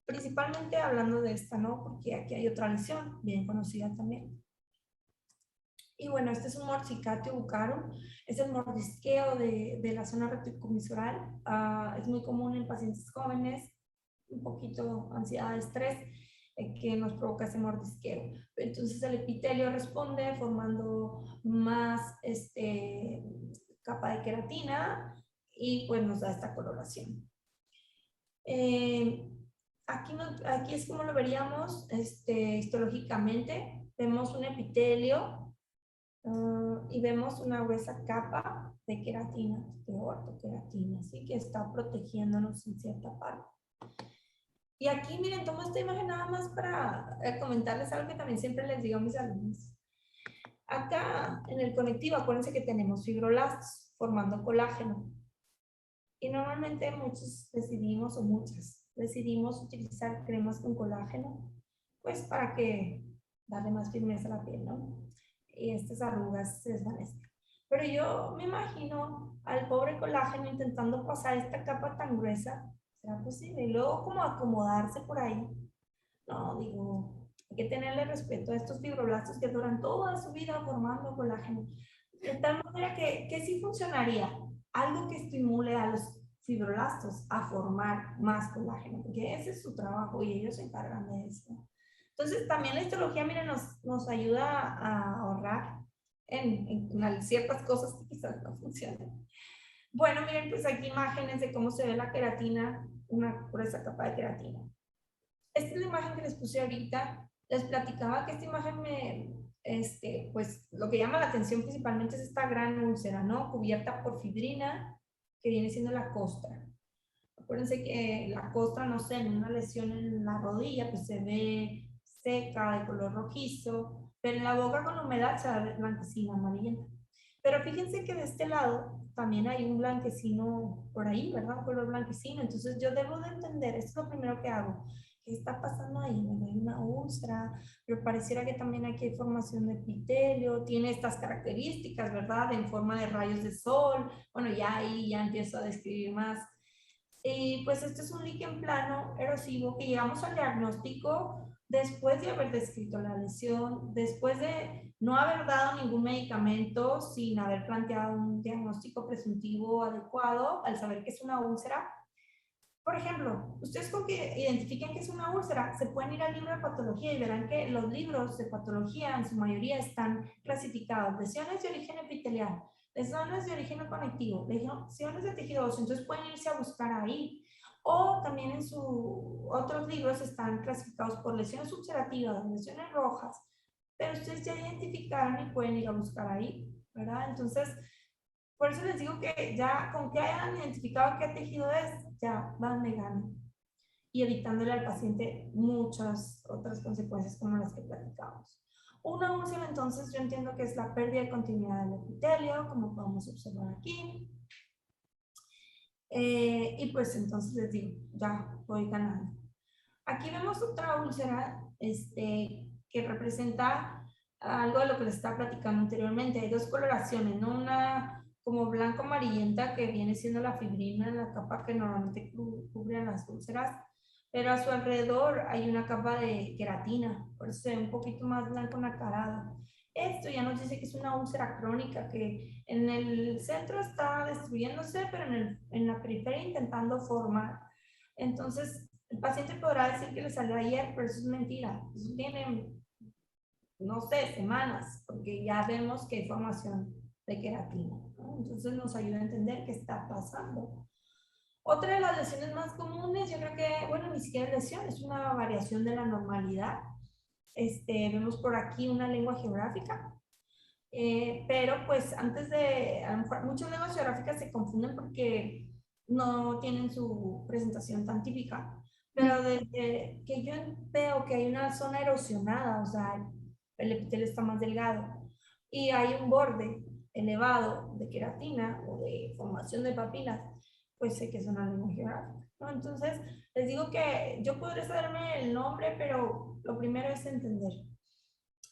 principalmente hablando de esta, ¿no? Porque aquí hay otra lesión, bien conocida también. Y bueno, este es un morsicatio bucarum, es el mordisqueo de la zona retrocomisural, es muy común en pacientes jóvenes, un poquito ansiedad, estrés, que nos provoca ese mordisqueo. Entonces el epitelio responde formando más capa de queratina y pues nos da esta coloración. Aquí es como lo veríamos histológicamente. Vemos un epitelio y vemos una gruesa capa de queratina, de ortoqueratina, así que está protegiéndonos en cierta parte. Y aquí, miren, tomo esta imagen nada más para comentarles algo que también siempre les digo a mis alumnos. Acá en el conectivo, acuérdense que tenemos fibroblastos formando colágeno. Y normalmente muchos decidimos, o muchas, decidimos utilizar cremas con colágeno, pues para que darle más firmeza a la piel, ¿no? Y estas arrugas se desvanezcan. Pero yo me imagino al pobre colágeno intentando pasar esta capa tan gruesa, ¿será posible? Y luego como acomodarse por ahí. No, digo, hay que tenerle respeto a estos fibroblastos que duran toda su vida formando colágeno. De tal manera que sí funcionaría algo que estimule a los fibroblastos a formar más colágeno, porque ese es su trabajo y ellos se encargan de eso. Entonces, también la histología, miren, nos ayuda a ahorrar en ciertas cosas que quizás no funcionan. Bueno, miren, pues aquí imágenes de cómo se ve la queratina, una gruesa capa de queratina. Esta es la imagen que les puse ahorita. Les platicaba que esta imagen pues lo que llama la atención principalmente es esta gran úlcera, ¿no? Cubierta por fibrina, que viene siendo la costra. Acuérdense que la costra, no sé, en una lesión en la rodilla, pues se ve seca, de color rojizo, pero en la boca con humedad se ve blanquecina, amarillenta. Pero fíjense que de este lado también hay un blanquecino por ahí, ¿verdad? Un color blanquecino. Entonces yo debo de entender, esto es lo primero que hago. ¿Qué está pasando ahí? Bueno, hay una úlcera, pero pareciera que también aquí hay formación de epitelio, tiene estas características, ¿verdad? En forma de rayos de sol. Bueno, ya ahí ya empiezo a describir más. Y pues este es un líquen plano erosivo que llegamos al diagnóstico después de haber descrito la lesión, después de no haber dado ningún medicamento, sin haber planteado un diagnóstico presuntivo adecuado, al saber que es una úlcera. Por ejemplo, ustedes con que identifiquen que es una úlcera, se pueden ir al libro de patología y verán que los libros de patología en su mayoría están clasificados: lesiones de origen epitelial, lesiones de origen conectivo, lesiones de tejido óseo. Entonces pueden irse a buscar ahí. O también en sus otros libros están clasificados por lesiones ulcerativas, lesiones rojas, pero ustedes ya identificaron y pueden ir a buscar ahí, ¿verdad? Entonces, por eso les digo que ya con que hayan identificado qué tejido es, ya van negando y evitándole al paciente muchas otras consecuencias como las que platicamos. Una úlcera, entonces, yo entiendo que es la pérdida de continuidad del epitelio, como podemos observar aquí. Y pues entonces les digo, ya voy ganando. Aquí vemos otra úlcera que representa algo de lo que les estaba platicando anteriormente. Hay dos coloraciones, ¿no? Una como blanco amarillenta, que viene siendo la fibrina, la capa que normalmente cubre a las úlceras, pero a su alrededor hay una capa de queratina, por eso se ve un poquito más blanco nacarado. Esto ya nos dice que es una úlcera crónica, que en el centro está destruyéndose, pero en la periferia intentando formar. Entonces, el paciente podrá decir que le salió ayer, pero eso es mentira. Eso tiene, no sé, semanas, porque ya vemos que hay formación de queratina, ¿no? Entonces nos ayuda a entender qué está pasando. Otra de las lesiones más comunes, yo creo que, bueno, ni siquiera es lesión, es una variación de la normalidad. Vemos por aquí una lengua geográfica, pero pues antes de, a lo mejor muchas lenguas geográficas se confunden porque no tienen su presentación tan típica, pero desde que yo veo que hay una zona erosionada, o sea, el epitelio está más delgado y hay un borde elevado de queratina o de formación de papilas, pues sé que es una lengua geográfica, ¿no? Entonces, les digo que yo podré saberme el nombre, pero lo primero es entender.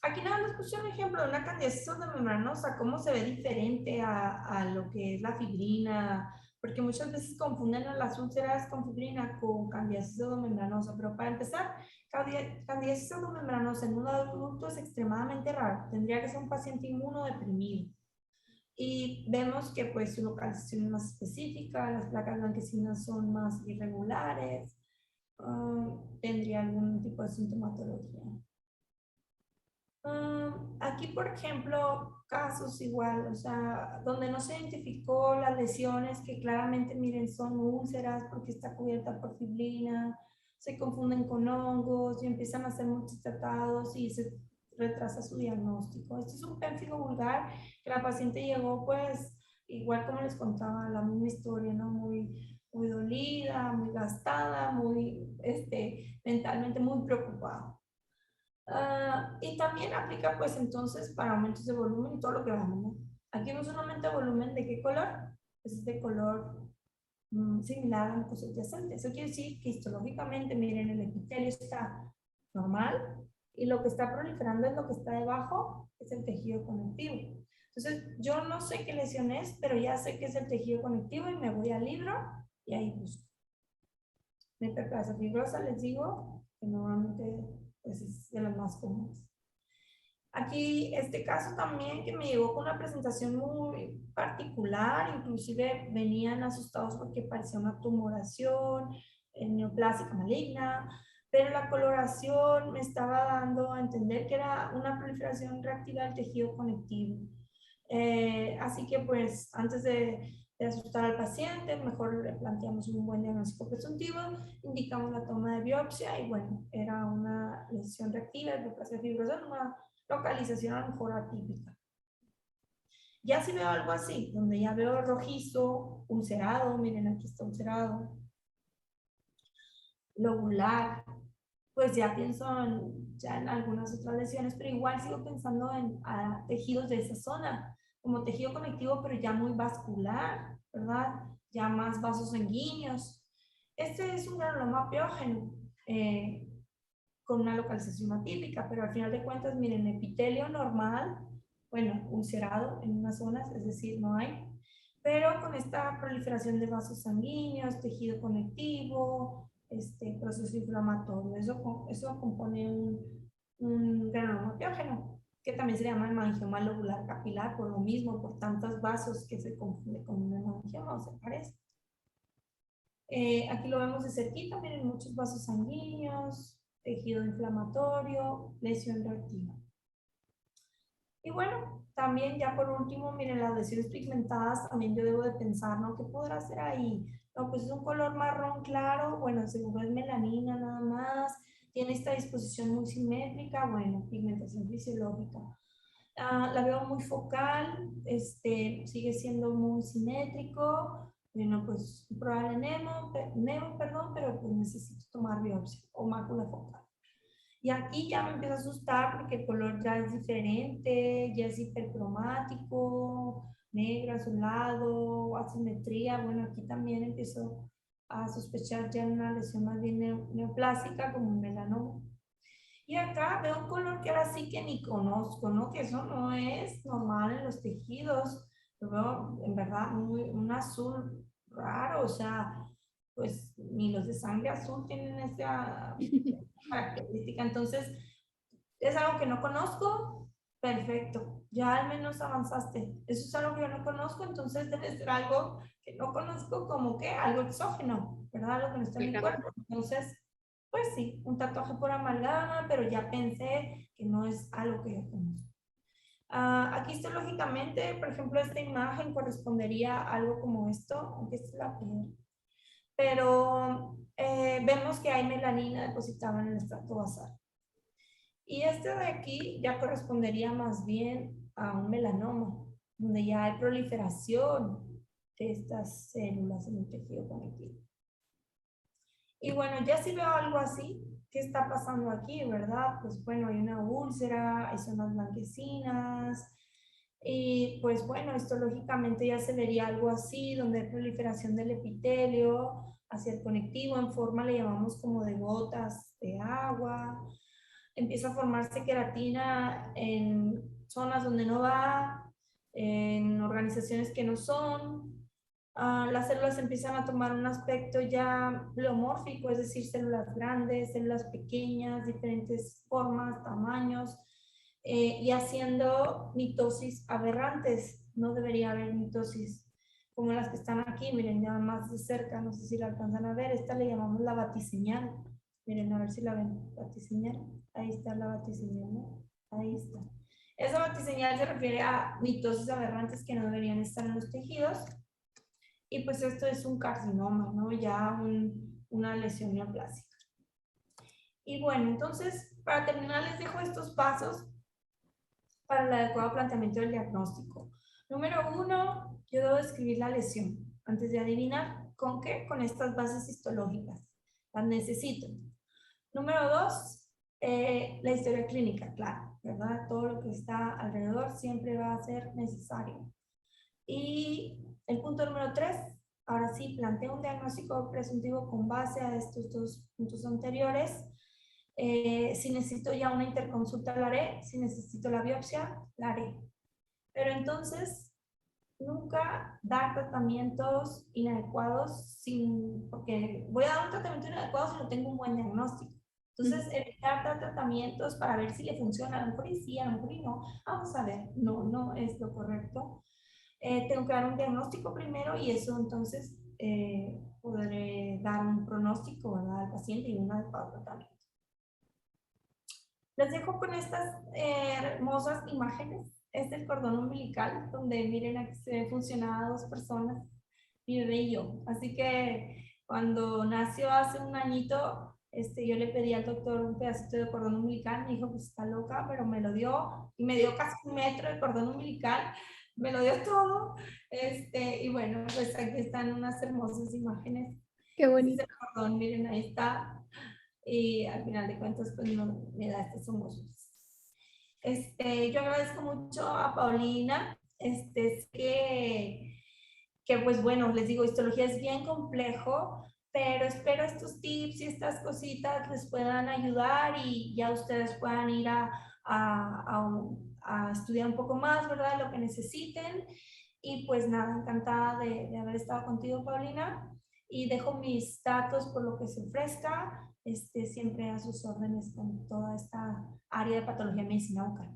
Aquí nada más puse un ejemplo de una candidiasis pseudomembranosa, cómo se ve diferente a lo que es la fibrina, porque muchas veces confunden a las úlceras con fibrina con candidiasis pseudomembranosa, pero para empezar, candidiasis pseudomembranosa en un adulto es extremadamente raro, tendría que ser un paciente inmunodeprimido. Y vemos que pues su localización es más específica, las placas blanquecinas son más irregulares, tendría algún tipo de sintomatología. Aquí, por ejemplo, casos igual, o sea, donde no se identificó las lesiones, que claramente, miren, son úlceras porque está cubierta por fibrina, se confunden con hongos y empiezan a hacer muchos tratados y se retrasa su diagnóstico. Este es un pérfido vulgar que la paciente llegó, pues, igual como les contaba, la misma historia, ¿no? Muy dolida, muy gastada, muy, mentalmente muy preocupada. Y también aplica pues entonces para aumentos de volumen y todo lo que vamos, ¿no? Aquí vemos un aumento de volumen de qué color, pues es de color similar a un subyacente. Eso quiere decir que histológicamente, miren, el epitelio está normal y lo que está proliferando es lo que está debajo, es el tejido conectivo. Entonces, yo no sé qué lesión es, pero ya sé que es el tejido conectivo y me voy al libro y ahí busco. La hiperplasia fibrosa, les digo, que normalmente pues, es de las más comunes. Aquí, este caso también que me llegó con una presentación muy particular, inclusive venían asustados porque parecía una tumoración neoplásica maligna, pero la coloración me estaba dando a entender que era una proliferación reactiva del tejido conectivo. Así que pues antes de asustar al paciente, mejor le planteamos un buen diagnóstico presuntivo, indicamos la toma de biopsia y bueno, era una lesión reactiva, neoplasia fibrosa, una localización a lo mejor atípica. Ya si veo algo así, donde ya veo rojizo, ulcerado, miren aquí está ulcerado, lobular, pues ya pienso ya en algunas otras lesiones, pero igual sigo pensando en tejidos de esa zona, como tejido conectivo, pero ya muy vascular, ¿verdad? Ya más vasos sanguíneos. Este es un granuloma piógeno, con una localización atípica, pero al final de cuentas, miren, epitelio normal, bueno, ulcerado en unas zonas, es decir, no hay, pero con esta proliferación de vasos sanguíneos, tejido conectivo, proceso inflamatorio, eso compone un granuloma piógeno, que también se llama hemangioma lobular capilar, por lo mismo, por tantos vasos que se confunde con un hemangioma o se parece. Aquí lo vemos de cerquita, miren, muchos vasos sanguíneos, tejido inflamatorio, lesión reactiva. Y bueno, también ya por último, miren, las lesiones pigmentadas, también yo debo de pensar, ¿no? ¿Qué podrá hacer ahí? No, pues es un color marrón claro, bueno, seguro es melanina nada más, tiene esta disposición muy simétrica, bueno, pigmentación fisiológica. La veo muy focal, sigue siendo muy simétrico, bueno, pues probable nemo, perdón, pero pues necesito tomar biopsia o mácula focal. Y aquí ya me empieza a asustar porque el color ya es diferente, ya es hipercromático, negro, azulado, asimetría. Bueno, aquí también empiezo a sospechar ya una lesión más bien neoplásica como un melanoma. Y acá veo un color que ahora sí que ni conozco, ¿no? Que eso no es normal en los tejidos. Lo veo en verdad un azul raro, o sea, pues ni los de sangre azul tienen esa característica. Entonces, es algo que no conozco, perfecto, ya al menos avanzaste. Eso es algo que yo no conozco, entonces debe ser algo que no conozco como que algo exógeno, ¿verdad? Algo que no está en mi cuerpo. Entonces, pues sí, un tatuaje por amalgama, pero ya pensé que no es algo que yo conozco. Aquí histológicamente, por ejemplo, esta imagen correspondería a algo como esto, aunque esta es la piel. Pero vemos que hay melanina depositada en el estrato basal. Y este de aquí ya correspondería más bien a un melanoma, donde ya hay proliferación de estas células en el tejido conectivo. Y bueno, ya si veo algo así, ¿qué está pasando aquí, verdad? Pues bueno, hay una úlcera, hay zonas blanquecinas, y pues bueno, esto lógicamente ya se vería algo así, donde hay proliferación del epitelio hacia el conectivo, en forma le llamamos como de gotas de agua. Empieza a formarse queratina en zonas donde no va, en organizaciones que no son. Las células empiezan a tomar un aspecto ya pleomórfico, es decir, células grandes, células pequeñas, diferentes formas, tamaños, y haciendo mitosis aberrantes. No debería haber mitosis como las que están aquí, miren, ya más de cerca, no sé si la alcanzan a ver, esta le llamamos la batiseñal. Miren, a ver si la ven, batiseñal. Ahí está la batiseñal, ¿no? Ahí está. Esa batiseñal se refiere a mitosis aberrantes que no deberían estar en los tejidos. Y pues esto es un carcinoma, ¿no? Ya una lesión neoplásica. Y bueno, entonces, para terminar, les dejo estos pasos para el adecuado planteamiento del diagnóstico. Número 1, yo debo describir la lesión antes de adivinar. ¿Con qué? Con estas bases histológicas. Las necesito. Número 2, la historia clínica, claro, ¿verdad? Todo lo que está alrededor siempre va a ser necesario. Y el punto número 3, ahora sí, planteo un diagnóstico presuntivo con base a estos dos puntos anteriores. Si necesito ya una interconsulta, la haré. Si necesito la biopsia, la haré. Pero entonces, nunca dar tratamientos inadecuados porque voy a dar un tratamiento inadecuado si no tengo un buen diagnóstico. Entonces, evitar dar tratamientos para ver si le funciona, a lo mejor y sí, a lo mejor y no. Vamos a ver, no es lo correcto. Tengo que dar un diagnóstico primero y eso entonces podré dar un pronóstico, ¿verdad?, al paciente y un adecuado tratamiento. Les dejo con estas hermosas imágenes. Este es el cordón umbilical, donde miren aquí se ven funcionadas dos personas, mi bebé y yo. Así que cuando nació hace un añito, yo le pedí al doctor un pedacito de cordón umbilical, me dijo, pues está loca, pero me lo dio, y me dio casi 1 metro de cordón umbilical, me lo dio todo, y bueno, pues aquí están unas hermosas imágenes.
Qué bonito.
Este es el cordón, miren, ahí está, y al final de cuentas, pues no me da estas emociones. Yo agradezco mucho a Paulina, es que pues bueno, les digo, histología es bien complejo, pero espero estos tips y estas cositas les puedan ayudar y ya ustedes puedan ir a estudiar un poco más, ¿verdad? Lo que necesiten. Y pues nada, encantada de haber estado contigo, Paulina. Y dejo mis datos por lo que se ofrezca, siempre a sus órdenes con toda esta área de patología de medicina bucal.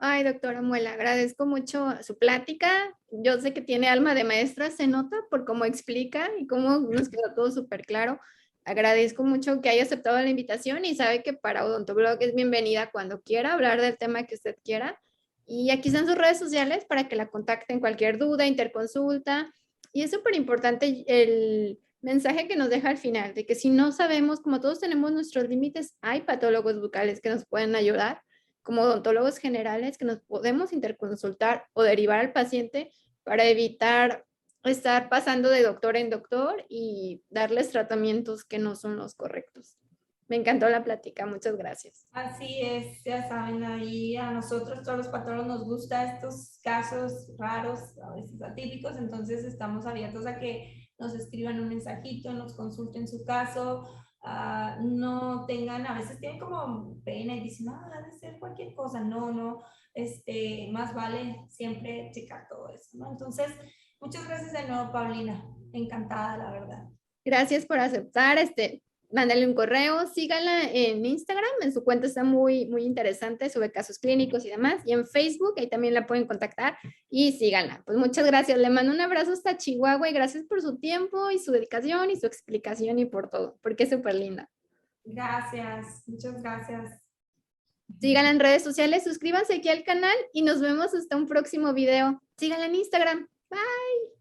Ay, doctora Muela, agradezco mucho su plática. Yo sé que tiene alma de maestra, se nota por cómo explica y cómo nos quedó todo súper claro. Agradezco mucho que haya aceptado la invitación y sabe que para Odontoblog es bienvenida cuando quiera hablar del tema que usted quiera. Y aquí están sus redes sociales para que la contacten cualquier duda, interconsulta. Y es súper importante el mensaje que nos deja al final, de que si no sabemos, como todos tenemos nuestros límites, hay patólogos bucales que nos pueden ayudar como odontólogos generales que nos podemos interconsultar o derivar al paciente para evitar estar pasando de doctor en doctor y darles tratamientos que no son los correctos. Me encantó la plática, muchas gracias.
Así es, ya saben, ahí a nosotros, todos los patronos, nos gustan estos casos raros, a veces atípicos, entonces estamos abiertos a que nos escriban un mensajito, nos consulten su caso, no tengan, a veces tienen como pena y dicen, debe ser cualquier cosa, no, más vale siempre checar todo eso, ¿no? Entonces, muchas gracias de nuevo, Paulina, encantada, la verdad.
Gracias por aceptar, mándale un correo, síganla en Instagram, en su cuenta está muy, muy interesante, sube casos clínicos y demás, y en Facebook, ahí también la pueden contactar y síganla. Pues muchas gracias, le mando un abrazo hasta Chihuahua y gracias por su tiempo y su dedicación y su explicación y por todo, porque es súper linda.
Gracias, muchas gracias.
Síganla en redes sociales, suscríbanse aquí al canal y nos vemos hasta un próximo video. Síganla en Instagram. Bye.